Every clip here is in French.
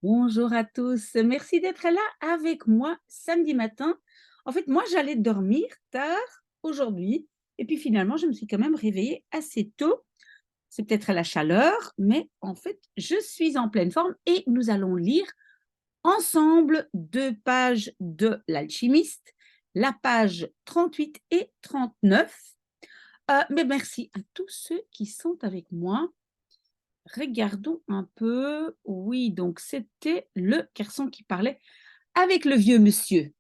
Bonjour à tous. Merci d'être là avec moi samedi matin. En fait, moi, j'allais dormir tard aujourd'hui et puis finalement, je me suis quand même réveillée assez tôt. C'est peut-être la chaleur, mais en fait, je suis en pleine forme et nous allons lire ensemble 2 pages de L'Alchimiste, la page 38 et 39. Mais merci à tous ceux qui sont avec moi. Regardons un peu. Oui, donc c'était le garçon qui parlait avec le vieux monsieur.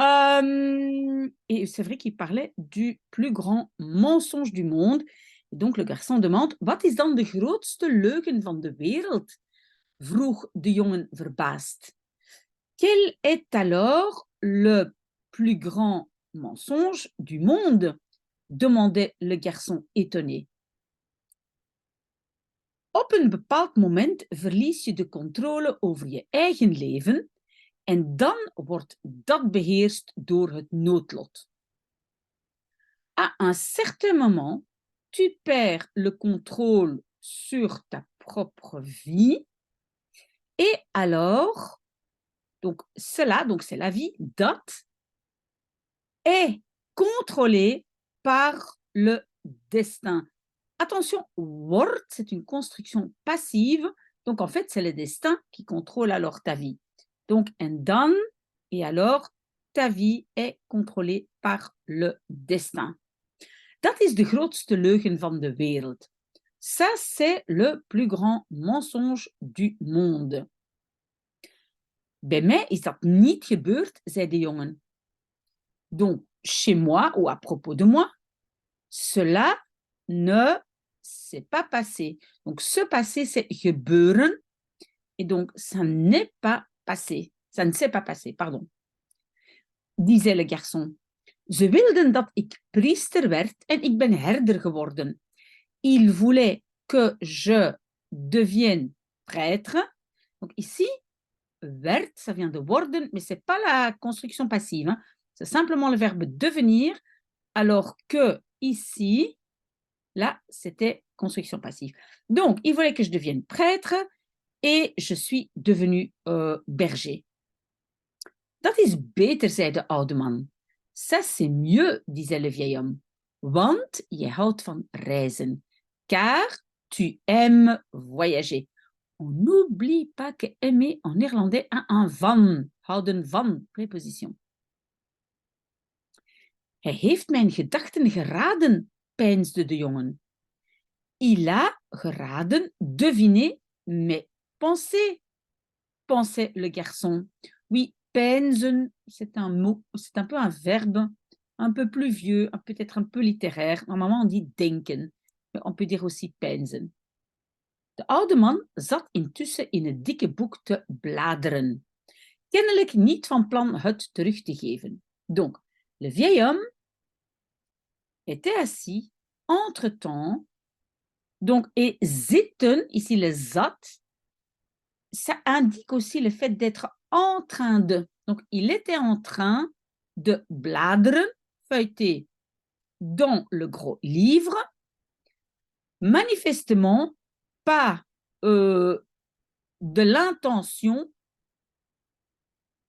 Et c'est vrai qu'il parlait du plus grand mensonge du monde. Et donc le garçon demande: Wat is dan de grootste leugen van de wereld? Vroeg de jongen verbaasd. Quel est alors le plus grand mensonge du monde? Demandait le garçon étonné. Op een bepaald moment verlies je de controle over je eigen leven en dan wordt dat beheerst door het noodlot. À un certain moment, tu perds le contrôle sur ta propre vie et alors, donc cela, donc c'est la vie, dat, est contrôlée par le destin. Attention, wordt, c'est une construction passive, donc en fait, c'est le destin qui contrôle alors ta vie. Donc, en dan, et alors, ta vie est contrôlée par le destin. Dat is de grootste leugen van de wereld. Ça, c'est le plus grand mensonge du monde. Bij mij is dat niet gebeurd, zei de jongen. Donc, chez moi, ou à propos de moi, cela ne s'est pas passé. Donc, se passer, c'est gebeuren. Et donc, ça n'est pas passé. Ça ne s'est pas passé, pardon. Disait le garçon. Ze wilden dat ik priester werd en ik ben herder geworden. Il voulait que je devienne prêtre. Donc ici, werd, ça vient de worden, mais ce n'est pas la construction passive. Hein. C'est simplement le verbe devenir, alors que ici, là, c'était construction passive. Donc, il voulait que je devienne prêtre et je suis devenue berger. Dat is beter, zei de oude man. Ça, c'est mieux, disait le vieil homme. Want je houdt van reizen. Car tu aimes voyager. On n'oublie pas que aimer en néerlandais a un van, houden van, préposition. Hij heeft mijn gedachten geraden, peinsde de jongen. Il a geraden, deviné mes pensées, pensait le garçon. Oui, peinzen, c'est un mot, c'est un peu un verbe un peu plus vieux, peut-être un peu littéraire. Normalement, on dit denken, mais on peut dire aussi peinzen. De oude man zat intussen in het dikke boek te bladeren. Kennelijk niet van plan het terug te geven. Donc, le vieil homme était assis entre-temps. Donc, et zitten, ici le zat, ça indique aussi le fait d'être en train de. Donc, il était en train de bladeren, feuilleter dans le gros livre, manifestement pas de l'intention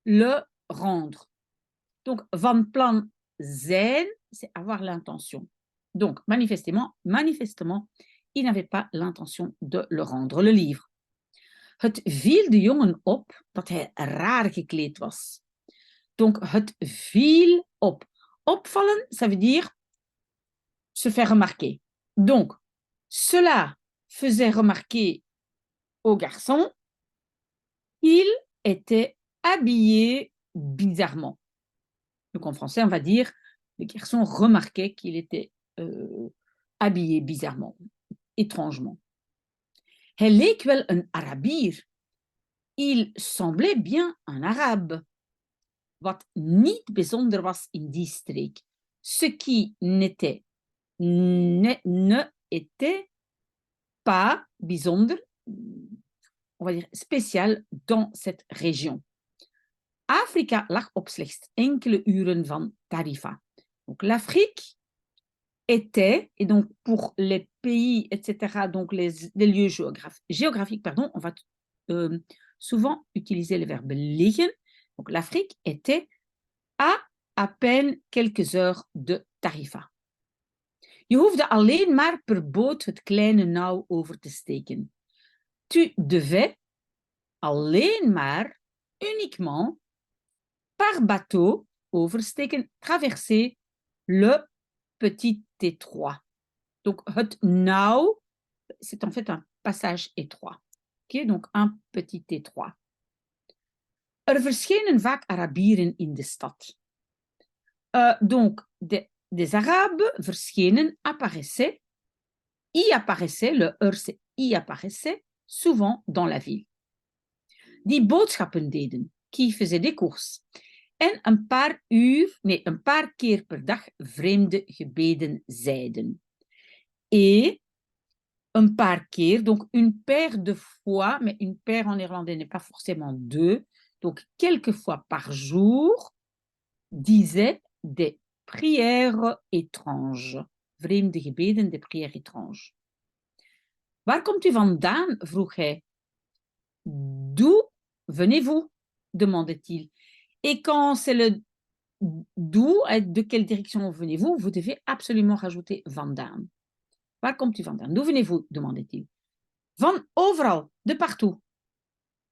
le rendre. Donc, van plan zijn, c'est avoir l'intention. Donc, manifestement, il n'avait pas l'intention de le rendre, le livre. Het viel de jongen op dat hij raar gekleed was. Donc, het viel op. Opvallen, ça veut dire se faire remarquer. Donc, cela faisait remarquer au garçon qu'il était habillé bizarrement. Donc, en français, on va dire le garçon remarquait qu'il était habillé bizarrement, étrangement. Hij leek wel een Arabier. Il semblait bien un arabe. Wat niet bijzonder was in die streek. Ce qui n'était ne était pas bijzonder, on va dire spécial dans cette région. Afrika lag op slechts enkele uren van Tarifa. Donc l'Afrique était, et donc pour les pays, etc., donc les lieux géographiques, pardon, on va souvent utiliser le verbe liggen. Donc l'Afrique était à peine quelques heures de Tarifa. Je hoefde alleen maar per boot het kleine nauw over te steken. Tu devais alleen maar, uniquement, par bateau oversteken, traverser le petit étroit. Donc, het nauw, c'est en fait un passage étroit. Okay? Donc, un petit étroit. Er verschenen vaak Arabieren in de stad. Donc, des Arabes verschenen, apparaissaient, y apparaissaient, le c'est y apparaissaient, souvent dans la ville. Die boodschappen deden, qui faisaient des courses. En een paar keer per dag vreemde gebeden zeiden. Et un paar keer, donc une paire de fois, mais une paire en néerlandais n'est pas forcément deux, donc quelques fois par jour, disaient des prières étranges. Vreemde gebeden, des prières étranges. Waar komt u vandaan? Vroeg hij. D'où venez-vous? Demandait-il. Et quand c'est le d'où, de quelle direction venez-vous, vous devez absolument rajouter vandaan. Waar komt u vandaan? D'où venez-vous? Demandait-il. Van overal, de partout.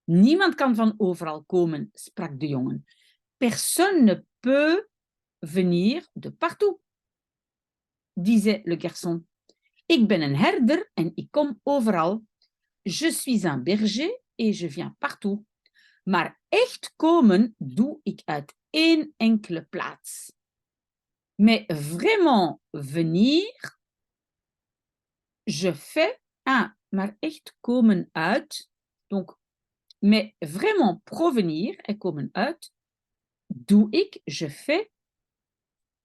Niemand kan van overal komen, sprak de jongen. Personne ne peut venir de partout, disait le garçon. Ik ben een herder en ik kom overal. Je suis un berger et je viens partout. Maar echt komen doe ik uit één enkele plaats. Mais vraiment venir, je fais maar echt komen uit. Donc, mais vraiment provenir et komen uit, doe ik, je fais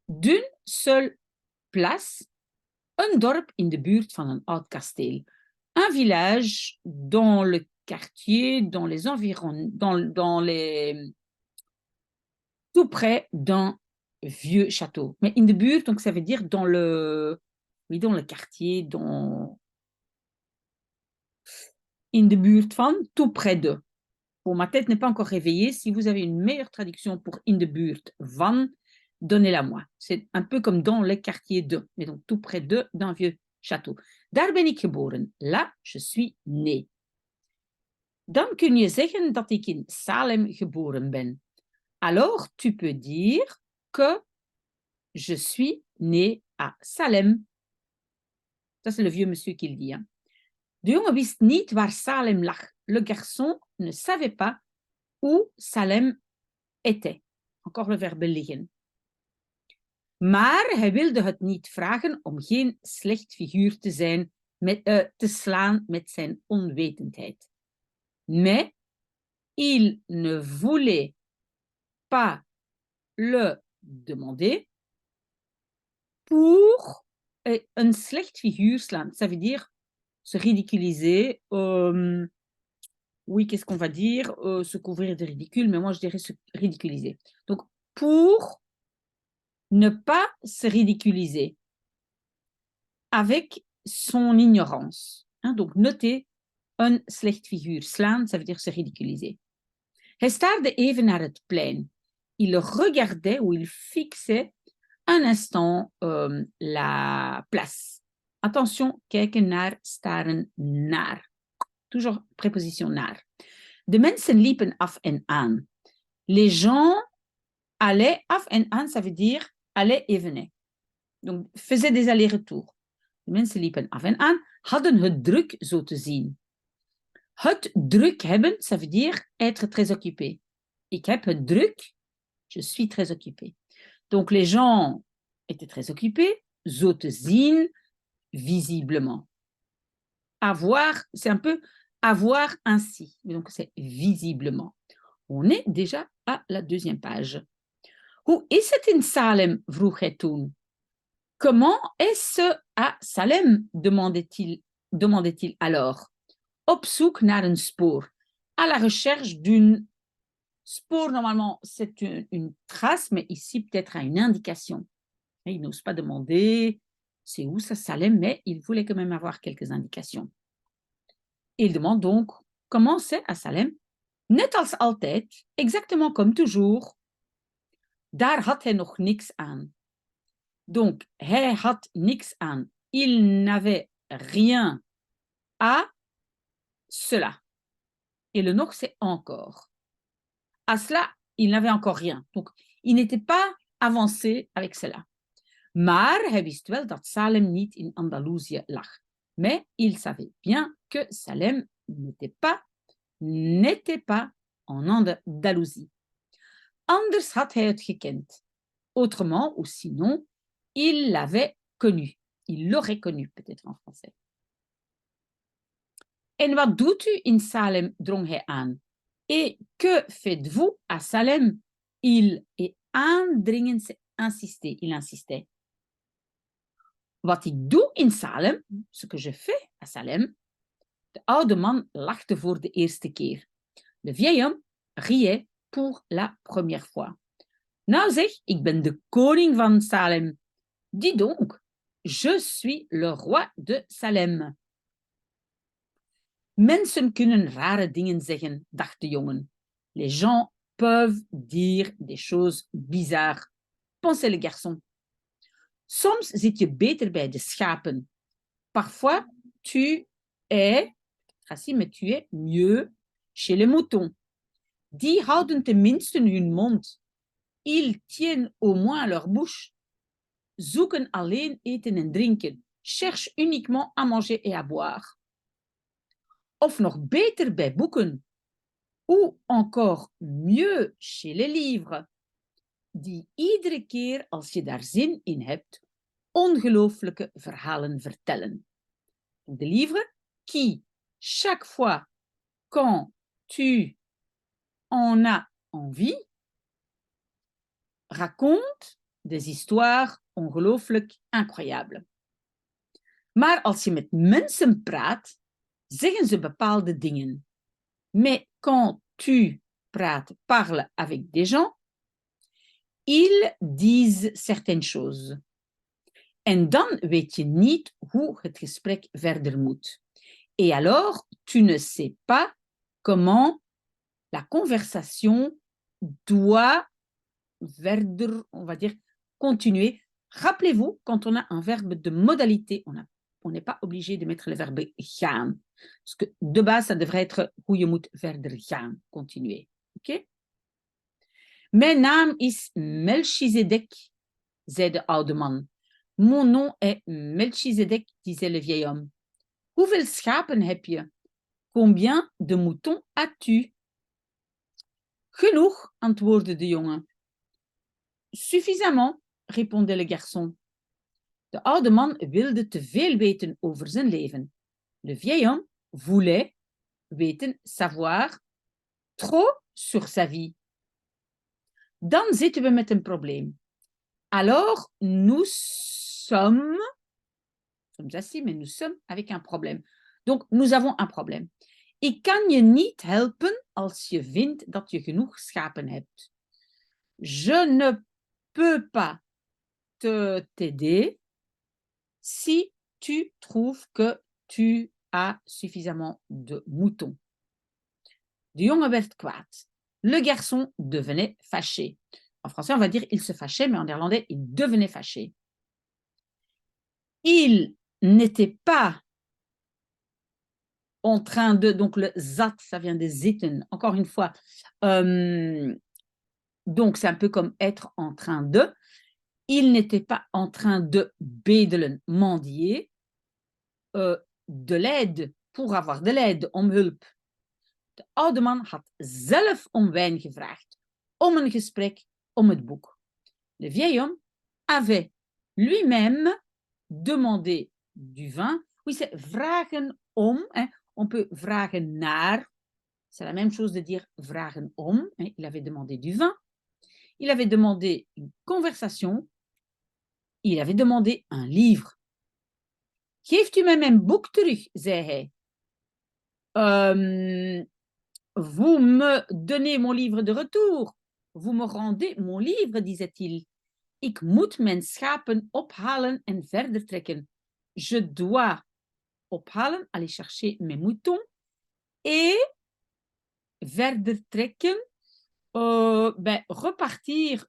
d'une seule place, een dorp in de buurt van een oud kasteel. Un village dans le quartier, dans les environs, tout près d'un vieux château. Mais in de buurt, donc ça veut dire dans le quartier, in de buurt van, tout près de. Bon, ma tête n'est pas encore réveillée. Si vous avez une meilleure traduction pour in de buurt van, donnez-la moi. C'est un peu comme dans le quartier de, mais donc tout près de, d'un vieux château. Daar ben ik geboren. Là, je suis né. Dan kun je zeggen dat ik in Salem geboren ben. Alors, tu peux dire que je suis né à Salem. Ça, c'est le vieux monsieur qui le dit. Hein. De jongen wist niet waar Salem lag. Le garçon ne savait pas où Salem était. Encore le verbe liggen. Maar hij wilde het niet vragen om geen slecht figuur te slaan met zijn onwetendheid. Mais il ne voulait pas le demander pour een slecht figuur slaan. Ça veut dire se ridiculiser. Oui, qu'est-ce qu'on va dire? Se couvrir de ridicule, mais moi je dirais se ridiculiser. Donc, pour ne pas se ridiculiser avec son ignorance. Hein, donc, notez een slecht figuur. Slaan, ça veut dire se ridiculiser. Hij staarde even naar het plein. Il regardait ou il fixait un instant la place. Attention, kijken naar, staren naar. Toujours préposition naar. De mensen liepen af en aan. Les gens allaient af en aan, ça veut dire allaient et venaient. Donc, faisaient des allers-retours. De mensen liepen af en aan, hadden het druk zo te zien. Het druk hebben, ça veut dire être très occupé. Ik heb het druk, je suis très occupé. Donc, les gens étaient très occupés, zo te zien, visiblement. Avoir, c'est un peu avoir ainsi. Donc, c'est visiblement. On est déjà à la deuxième page. Hoe is het in Salem? Vroeg hij toen. Comment est-ce à Salem? Demandait-il alors. Op zoek naar een spoor. À la recherche d'une spoor, normalement, c'est une trace, mais ici, peut-être à une indication. Il n'ose pas demander c'est où ça, Salem, mais il voulait quand même avoir quelques indications. Il demande donc comment c'est à Salem? Net als altijd, exactement comme toujours, daar had hij nog niks aan. Donc, hij had niks aan. Il n'avait rien à cela. Et le nog, c'est encore. À cela, il n'avait encore rien. Donc, il n'était pas avancé avec cela. Maar hij wist wel dat Salem niet in Andalousië lag. Mais il savait bien que Salem n'était pas en Andalousie. Anders had hij het gekend. Autrement, ou sinon, il l'avait connu. Il l'aurait connu, peut-être en français. En wat doet u in Salem, drong hij aan. Et que faites-vous à Salem? Il est aandringend insisté. Il insistait. Wat ik doe in Salem, ce que je fais à Salem, de oude man lachte voor de eerste keer. Le vieil homme riait pour la première fois. Nou zeg, ik ben de koning van Salem. Dis donc, je suis le roi de Salem. Mensen kunnen rare dingen zeggen, dacht de jongen. Les gens peuvent dire des choses bizarres, pensait le garçon. Soms zit je beter bij de schapen. Parfois, tu es mieux chez les moutons. Die houden tenminste hun mond. Ils tiennent au moins leur bouche. Zoeken alleen eten en drinken. Cherchent uniquement à manger et à boire. Of nog beter bij boeken. Ou encore mieux chez les livres. Die iedere keer als je daar zin in hebt, ongelooflijke verhalen vertellen. De livres qui, chaque fois quand tu en as envie, racontent des histoires ongelooflijk incroyables. Maar als je met mensen praat, zeggen ze bepaalde dingen. Mais quand tu parles avec des gens, ils disent certaines choses. En dan weet je niet hoe het gesprek verder moet. Et alors, tu ne sais pas comment la conversation doit verder, on va dire, continuer. Rappelez-vous, quand on a un verbe de modalité, on n'est pas obligé de mettre le verbe gaan. Parce que de base, ça devrait être hoe je moet verder gaan, continuer. Ok? Mijn naam is Melchizedek, zei de oude man. Mon nom est Melchizedek, disait le vieil homme. Hoeveel schapen heb je? Combien de moutons as-tu? Genoeg, antwoordde de jongen. Suffisamment, répondait le garçon. De oude man wilde te veel weten over zijn leven. Le vieil homme voulait savoir trop sur sa vie. Dan zitten we met een probleem. Alors, nous sommes assis, mais nous sommes avec un problème. Donc, nous avons un problème. Ik kan je niet helpen als je vindt dat je genoeg schapen hebt. Je ne peux pas t'aider si tu trouves que tu as suffisamment de moutons. De jongen werd kwaad. Le garçon devenait fâché. En français, on va dire il se fâchait, mais en néerlandais, il devenait fâché. Il n'était pas en train de... Donc, le zat, ça vient des zitten. Encore une fois. Donc, c'est un peu comme être en train de. Il n'était pas en train de bedelen, mendier, de l'aide, pour avoir de l'aide, om hulp. De oude man had zelf om wijn gevraagd, om een gesprek, om het boek. Le vieil homme avait lui-même demandé du vin. Oui, c'est vragen om. Hein. On peut vragen naar. C'est la même chose de dire vragen om. Hein. Il avait demandé du vin. Il avait demandé une conversation. Il avait demandé un livre. Geeft u mij mijn boek terug, zei hij. Vous me donnez mon livre de retour. Vous me rendez mon livre, disait-il. Ik moet mijn schapen ophalen en verder trekken. Je dois ophalen, aller chercher mes moutons, et verder trekken, repartir,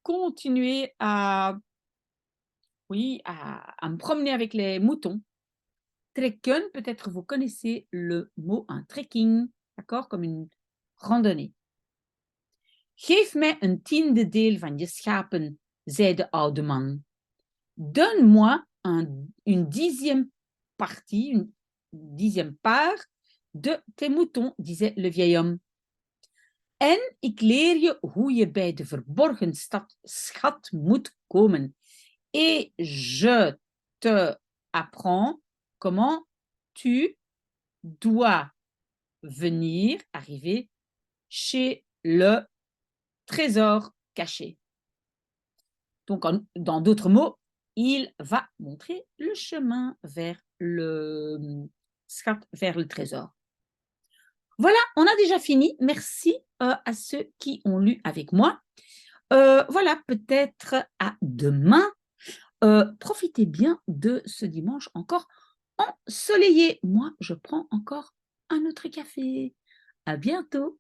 continuer à me promener avec les moutons. Trekken, peut-être vous connaissez le mot un trekking, d'accord, comme une randonnée. Geef mij een tiende deel van je schapen, zei de oude man. Donne-moi une dixième partie, une dixième part de tes moutons, disait le vieil homme. En ik leer je hoe je bij de verborgen schat moet komen. Et je te apprends comment tu dois arriver chez le trésor caché. Donc, dans d'autres mots, il va montrer le chemin vers le trésor. Voilà, on a déjà fini. Merci à ceux qui ont lu avec moi. Voilà, peut-être à demain. Profitez bien de ce dimanche encore ensoleillé. Moi, je prends encore un autre café. À bientôt.